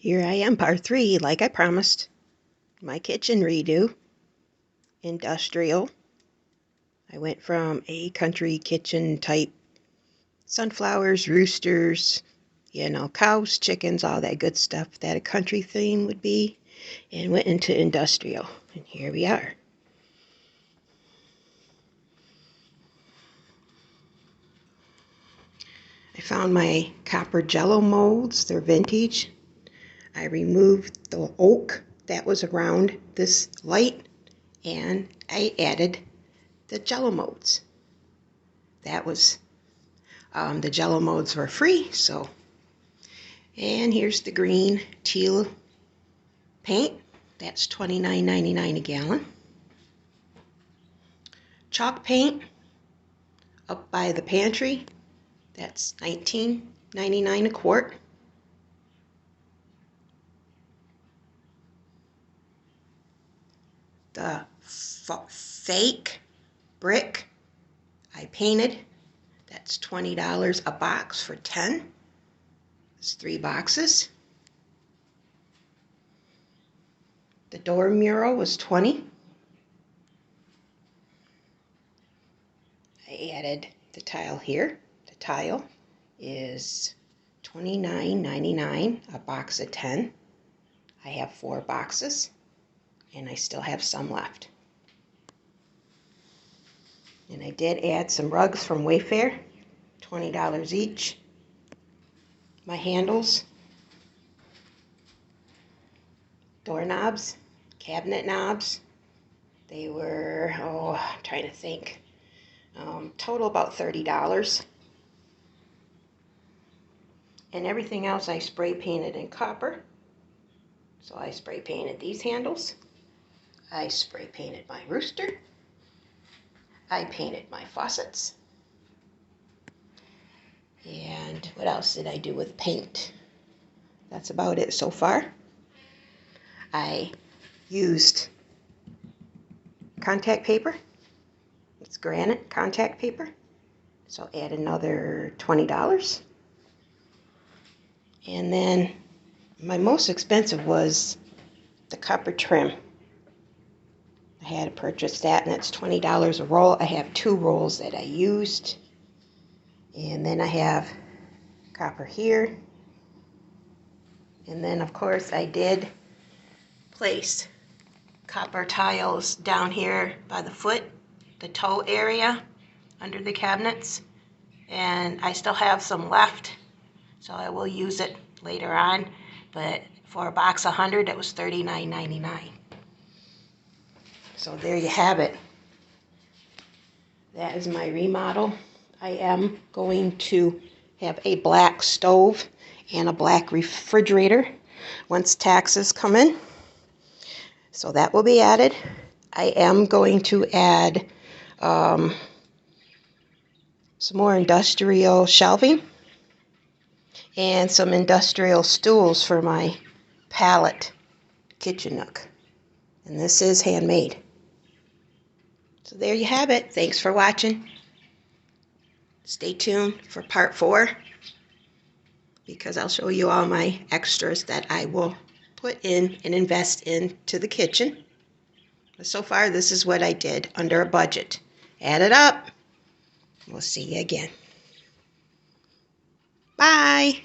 Here I am, part 3, like I promised. My kitchen redo. Industrial. I went from a country kitchen type, sunflowers, roosters, cows, chickens, all that good stuff that a country theme would be, and went into industrial. And here we are. I found my copper jello molds. They're vintage. I removed the oak that was around this light, and I added the jello molds. That was, the jello molds were free, so. And here's the green teal paint. That's $29.99 a gallon. Chalk paint up by the pantry. That's $19.99 a quart. The fake brick I painted. That's $20 a box for 10. It's 3 boxes. The door mural was $20. I added the tile here. The tile is $29.99 a box of 10. I have 4 boxes, and I still have some left. And I did add some rugs from Wayfair, $20 each. My handles, doorknobs, cabinet knobs, they were, I'm trying to think, total about $30. And everything else I spray painted in copper. So I spray painted these handles. I spray painted my rooster. I painted my faucets. And what else did I do with paint? That's about it so far. I used contact paper. It's granite contact paper. So add another $20. And then my most expensive was the copper trim. I had to purchase that, and that's $20 a roll. I have 2 rolls that I used. And then I have copper here. And then, of course, I did place copper tiles down here by the foot, the toe area, under the cabinets. And I still have some left, so I will use it later on. But for a box of 100, it was $39.99. So there you have it. That is my remodel. I am going to have a black stove and a black refrigerator once taxes come in. So that will be added. I am going to add some more industrial shelving and some industrial stools for my pallet kitchen nook. And this is handmade. So there you have it. Thanks for watching. Stay tuned for part 4, because I'll show you all my extras that I will put in and invest into the kitchen. But so far, this is what I did under a budget. Add it up. We'll see you again. Bye.